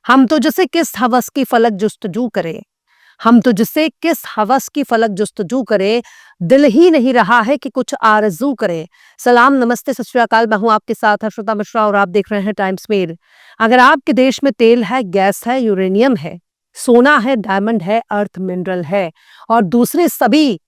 हम तो जिसे किस हवस की फलक जुस्तजू करे, हम तो जिसे किस हवस की फलक जुस्तजू करे, दिल ही नहीं रहा है कि कुछ आरज़ू करे। सलाम, नमस्ते, सत श्री अकाल। मैं हूँ आपके साथ हर्षिता मिश्रा और आप देख रहे हैं टाइम्स मेल। अगर आपके देश में तेल है, गैस है, यूरेनियम है, सोना है, डायमंड है, अर्थ मिनरल है और दूसरे सभी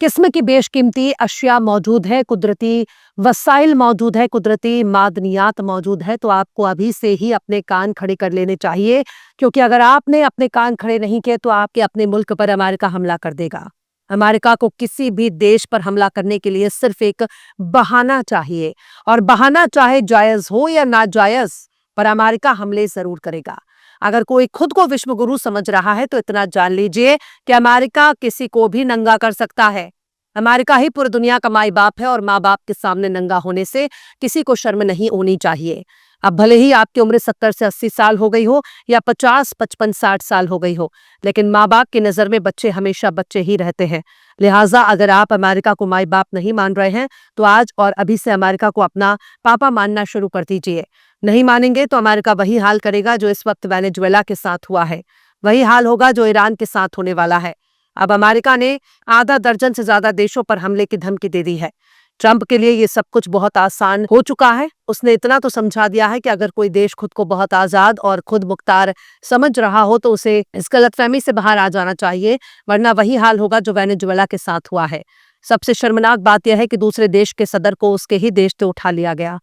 किस्म की बेशकीमती अशिया मौजूद है, कुदरती वसाइल मौजूद है, कुदरती मादनियात मौजूद है, तो आपको अभी से ही अपने कान खड़े कर लेने चाहिए, क्योंकि अगर आपने अपने कान खड़े नहीं किए तो आपके अपने मुल्क पर अमेरिका हमला कर देगा। अमेरिका को किसी भी देश पर हमला करने के लिए सिर्फ एक बहाना चाहिए, और बहाना चाहे जायज हो या नाजायज, पर अमेरिका हमले जरूर करेगा। अगर कोई खुद को विश्व गुरु समझ रहा है तो इतना जान लीजिए कि अमेरिका किसी को भी नंगा कर सकता है। अमेरिका ही पूरी दुनिया का माई बाप है और माँ बाप के सामने नंगा होने से किसी को शर्म नहीं होनी चाहिए। अब भले ही आपकी उम्र 70 से 80 साल हो गई हो या 50, 55, 60 साल हो गई हो, लेकिन माँ बाप की नजर में बच्चे हमेशा बच्चे ही रहते हैं। लिहाजा अगर आप अमेरिका को माई बाप नहीं मान रहे हैं तो आज और अभी से अमेरिका को अपना पापा मानना शुरू कर दीजिए। नहीं मानेंगे तो अमेरिका वही हाल करेगा जो इस वक्त वेनेजुएला के साथ हुआ है, वही हाल होगा जो ईरान के साथ होने वाला है। अब अमेरिका ने आधा दर्जन से ज्यादा देशों पर हमले की धमकी दे दी है। ट्रंप के लिए ये सब कुछ बहुत आसान हो चुका है। उसने इतना तो समझा दिया है कि अगर कोई देश खुद को बहुत आजाद और खुद मुख्तार समझ रहा हो तो उसे इस गलतफहमी से बाहर आ जाना चाहिए, वरना वही हाल होगा जो वेनेजुएला के साथ हुआ है। सबसे शर्मनाक बात यह है कि दूसरे देश के सदर को उसके ही देश से उठा लिया गया।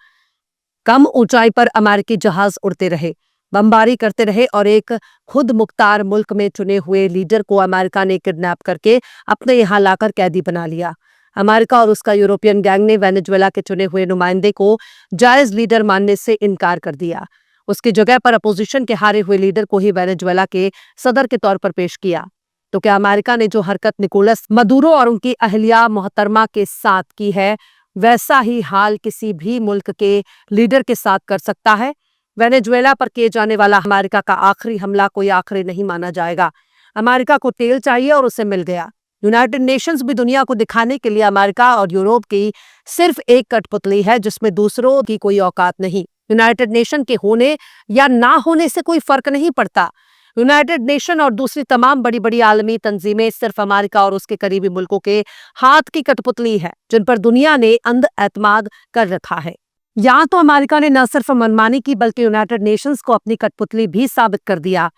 कम ऊंचाई पर अमेरिकी जहाज उड़ते रहे, बमबारी करते रहे और एक खुद मुख्तार मुल्क में चुने हुए लीडर को अमेरिका ने किडनैप करके अपने यहाँ लाकर कैदी बना लिया। अमेरिका और उसका यूरोपियन गैंग ने वेनेजुएला के चुने हुए नुमाइंदे को जायज लीडर मानने से इनकार कर दिया। उसकी जगह पर अपोजिशन के हारे हुए लीडर को ही वेनेजुएला के सदर के तौर पर पेश किया। तो क्या अमेरिका ने जो हरकत निकोलस मदुरो और उनकी अहलिया मोहतरमा के साथ की है, वैसा ही हाल किसी भी मुल्क के लीडर के साथ कर सकता है? वेनेजुएला पर किए जाने वाला अमेरिका का आखिरी हमला कोई आखिरी नहीं माना जाएगा। अमेरिका को तेल चाहिए और उसे मिल गया। यूनाइटेड नेशंस भी दुनिया को दिखाने के लिए अमेरिका और यूरोप की सिर्फ एक कठपुतली है जिसमें दूसरों की कोई औकात नहीं। यूनाइटेड नेशन के होने या ना होने से कोई फर्क नहीं पड़ता। यूनाइटेड नेशन और दूसरी तमाम बड़ी बड़ी आलमी तंजीमें सिर्फ अमेरिका और उसके करीबी मुल्कों के हाथ की कठपुतली है जिन पर दुनिया ने अंध एतमाद कर रखा है। यहाँ तो अमेरिका ने न सिर्फ मनमानी की बल्कि यूनाइटेड नेशंस को अपनी कठपुतली भी साबित कर दिया।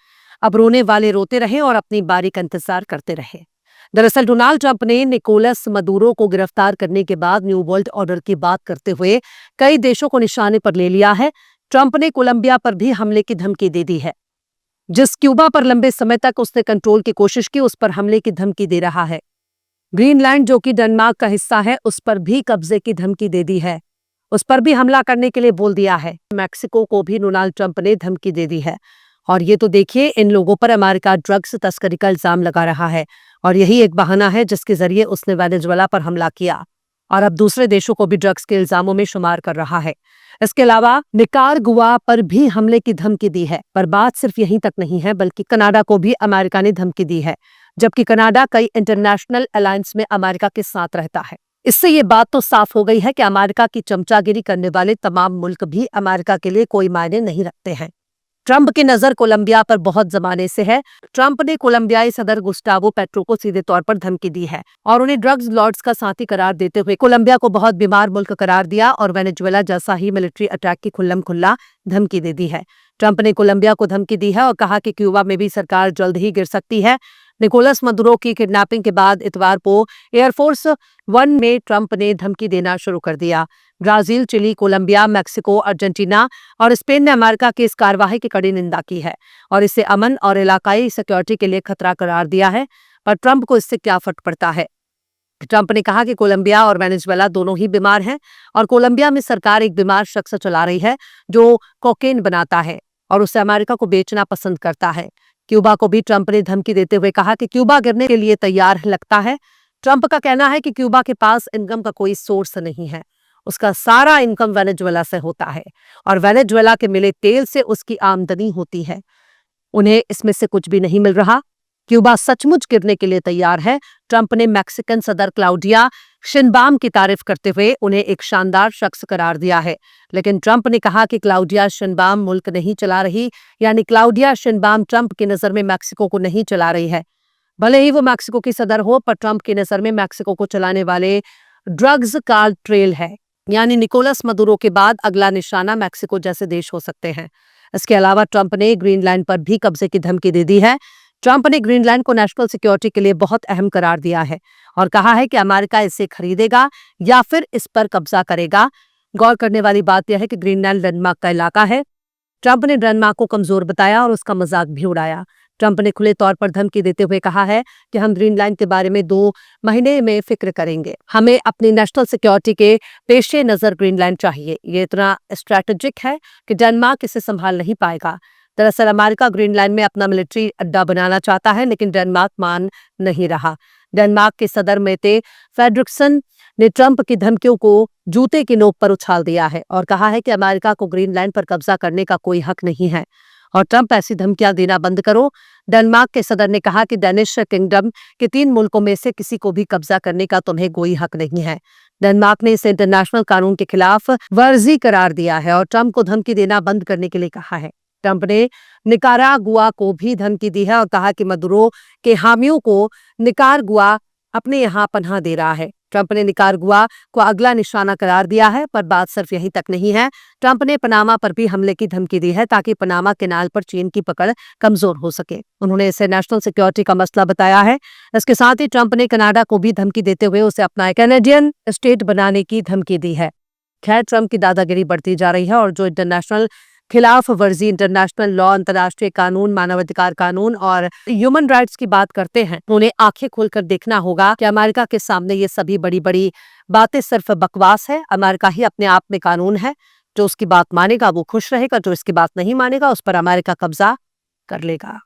अब रोने वाले रोते रहे और अपनी बारी का इंतजार करते रहे। दरअसल डोनाल्ड ट्रंप ने निकोलस मदुरो को गिरफ्तार करने के बाद न्यू वर्ल्ड ऑर्डर की बात करते हुए कई देशों को निशाने पर ले लिया है। ट्रंप ने कोलंबिया पर भी हमले की धमकी दे दी है। जिस क्यूबा पर लंबे समय तक उसने कंट्रोल की कोशिश की, उस पर हमले की धमकी दे रहा है। ग्रीनलैंड जो कि डेनमार्क का हिस्सा है, उस पर भी कब्जे की धमकी दे दी है। उस पर भी हमला करने के लिए बोल दिया है। मैक्सिको को भी डोनाल्ड ट्रंप ने धमकी दे दी है। और ये तो देखिए, इन लोगों पर अमेरिका ड्रग्स तस्करी का इल्जाम लगा रहा है और यही एक बहाना है जिसके जरिए उसने वेनेजुएला पर हमला किया और अब दूसरे देशों को भी ड्रग्स के इल्जामों में शुमार कर रहा है। इसके अलावा निकारागुआ पर भी हमले की धमकी दी है। पर बात सिर्फ यहीं तक नहीं है, बल्कि कनाडा को भी अमेरिका ने धमकी दी है, जबकि कनाडा कई इंटरनेशनल अलायंस में अमेरिका के साथ रहता है। इससे ये बात तो साफ हो गई है कि अमेरिका की चमचागिरी करने वाले तमाम मुल्क भी अमेरिका के लिए कोई मायने नहीं रखते हैं। ट्रंप की नजर कोलंबिया पर बहुत जमाने से है। ट्रंप ने कोलंबियाई सदर गुस्टावो पेट्रो को सीधे तौर पर धमकी दी है और उन्हें ड्रग्स लॉर्ड्स का साथी करार देते हुए कोलंबिया को बहुत बीमार मुल्क करार दिया और वेनेजुएला जैसा ही मिलिट्री अटैक की खुल्लम खुल्ला धमकी दे दी है। ट्रंप ने कोलंबिया को धमकी दी है और कहा कि क्यूबा में भी सरकार जल्द ही गिर सकती है। निकोलस मदुरो की किडनैपिंग के बाद इतवार को एयरफोर्स वन में ट्रंप ने धमकी देना शुरू कर दिया। Brazil, Chile, Colombia, Mexico, Argentina और स्पेन ने अमेरिका की इस कार्रवाई की कड़ी निंदा की है और इसे अमन और इलाकाई सिक्योरिटी के लिए खतरा करार दिया है। पर ट्रंप को इससे क्या फर्क पड़ता है? ट्रंप ने कहा कि कोलंबिया और वेनेजुएला दोनों ही बीमार हैं और कोलंबिया में सरकार एक बीमार शख्स चला रही है जो कोकेन बनाता है और उसे अमेरिका को बेचना पसंद करता है। क्यूबा को भी ट्रंप ने धमकी देते हुए कहा कि क्यूबा गिरने के लिए तैयार लगता है। ट्रंप का कहना है कि क्यूबा के पास इनकम का कोई सोर्स नहीं है, उसका सारा इनकम वेनेजुएला से होता है और वेनेजुएला के मिले तेल से उसकी आमदनी होती है। उन्हें इसमें से कुछ भी नहीं मिल रहा। क्यूबा सचमुच गिरने के लिए तैयार है। ट्रंप ने मैक्सिकन सदर क्लाउडिया शिनबाम की तारीफ करते हुए उन्हें एक शानदार शख्स करार दिया है। लेकिन ट्रंप ने कहा कि क्लाउडिया शिनबाम मुल्क नहीं चला रही, यानी क्लाउडिया शिनबाम ट्रंप की नजर में मैक्सिको को नहीं चला रही है। भले ही वो मैक्सिको की सदर हो, पर ट्रंप की नजर में मैक्सिको को चलाने वाले ड्रग्स कार्टेल है, यानी निकोलस मदुरो के बाद अगला निशाना मैक्सिको जैसे देश हो सकते हैं। इसके अलावा ट्रंप ने ग्रीनलैंड पर भी कब्जे की धमकी दे दी है। ट्रंप ने ग्रीनलैंड को नेशनल सिक्योरिटी के लिए बहुत अहम करार दिया है और कहा है कि अमेरिका इसे खरीदेगा या फिर इस पर कब्जा करेगा। गौर करने वाली बात यह है कि ग्रीनलैंड डेनमार्क का इलाका है। ट्रंप ने डेनमार्क को कमजोर बताया और उसका मजाक भी उड़ाया। ट्रंप ने खुले तौर पर धमकी देते हुए कहा है कि हम ग्रीनलैंड के बारे में 2 महीने में फिक्र करेंगे। हमें अपनी नेशनल सिक्योरिटी के पेशे नजर ग्रीनलैंड चाहिए। ये इतना स्ट्रैटेजिक है कि डेनमार्क इसे संभाल नहीं पाएगा। दरअसल अमेरिका ग्रीनलैंड में अपना मिलिट्री अड्डा बनाना चाहता है, लेकिन डेनमार्क मान नहीं रहा। डेनमार्क के सदर मेटे फ्रेडरिक्सन ने ट्रंप की धमकियों को जूते की नोक पर उछाल दिया है और कहा है कि अमेरिका को ग्रीनलैंड पर कब्जा करने का कोई हक नहीं है और ट्रंप ऐसी धमकियां देना बंद करो। डेनमार्क के सदर ने कहा कि डेनिश किंगडम के 3 मुल्कों में से किसी को भी कब्जा करने का तुम्हें कोई हक नहीं है। डेनमार्क ने इसे इंटरनेशनल कानून के खिलाफ वर्जी करार दिया है और ट्रंप को धमकी देना बंद करने के लिए कहा है। ट्रंप ने निकारागुआ को भी धमकी दी है और कहा कि मदुरो के हामियों को निकारागुआ अपने यहाँ पनाह दे रहा है। ट्रंप ने निकारागुआ को अगला निशाना करार दिया है, पर बात सिर्फ यहीं तक नहीं है। ट्रंप ने पनामा पर भी हमले की धमकी दी है ताकि पनामा कैनाल पर चीन की पकड़ कमजोर हो सके। उन्होंने इसे नेशनल सिक्योरिटी का मसला बताया है। इसके साथ ही ट्रंप ने कनाडा को भी धमकी देते हुए उसे अपना कैनेडियन स्टेट बनाने की धमकी दी है। खैर, ट्रंप की दादागिरी बढ़ती जा रही है और जो इंटरनेशनल खिलाफ वर्जी, इंटरनेशनल लॉ, अंतर्राष्ट्रीय कानून, मानवाधिकार कानून और ह्यूमन राइट्स की बात करते हैं, उन्हें आंखें खोलकर देखना होगा कि अमेरिका के सामने ये सभी बड़ी बड़ी बातें सिर्फ बकवास है। अमेरिका ही अपने आप में कानून है। जो उसकी बात मानेगा वो खुश रहेगा, जो इसकी बात नहीं मानेगा उस पर अमेरिका कब्जा कर लेगा।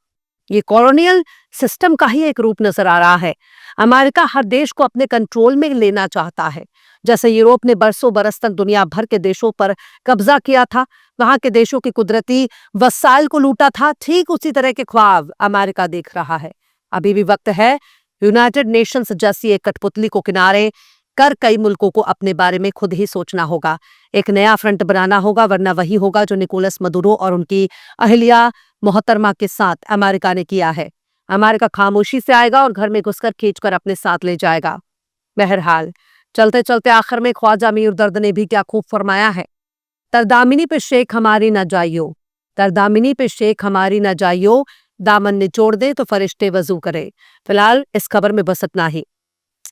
ये कॉलोनियल सिस्टम का ही एक रूप नजर आ रहा है। अमेरिका हर देश को अपने कंट्रोल में लेना चाहता है। जैसे यूरोप ने बरसों बरस तक दुनिया भर के देशों पर कब्जा किया था, वहां के देशों की कुदरती वसाइल को लूटा था, ठीक उसी तरह के ख्वाब अमेरिका देख रहा है। अभी भी वक्त है यूनाइटेड नेशंस जैसी एक कठपुतली को किनारे कर कई मुल्कों को अपने बारे में खुद ही सोचना होगा। एक नया फ्रंट बनाना होगा, वरना वही होगा जो निकोलस मदुरो और उनकी अहलिया मोहतरमा के साथ अमेरिका ने किया है। अमेरिका खामोशी से आएगा और घर में घुसकर खींचकर अपने साथ ले जाएगा। बहरहाल, चलते चलते आखिर में ख्वाजा मीर दर्द ने भी क्या खूब फरमाया है। तरदामिनी पे शेख हमारी न जाइयो, तरदामिनी पे शेख हमारी न जाइयो, दामन निचोड़ दे तो फरिश्ते वजू करे। फिलहाल इस खबर में बस इतना ही।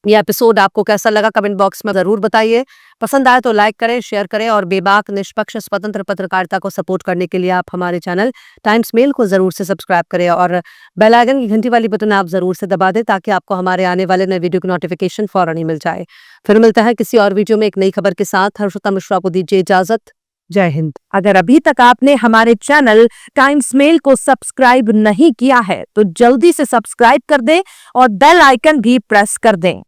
यह एपिसोड आपको कैसा लगा कमेंट बॉक्स में जरूर बताइए। पसंद आए तो लाइक करें, शेयर करें और बेबाक, निष्पक्ष, स्वतंत्र पत्रकारिता को सपोर्ट करने के लिए आप हमारे चैनल टाइम्स मेल को जरूर से सब्सक्राइब करें और बेल आइकन की घंटी वाली बटन आप जरूर से दबा दें ताकि आपको हमारे आने वाले नए वीडियो की नोटिफिकेशन फौरन ही मिल जाए। फिर मिलता है किसी और वीडियो में एक नई खबर के साथ। हर्षिता मिश्रा को दीजिए इजाजत। जय हिंद। अगर अभी तक आपने हमारे चैनल टाइम्स मेल को सब्सक्राइब नहीं किया है तो जल्दी से सब्सक्राइब कर दें और बेल आइकन भी प्रेस कर दें।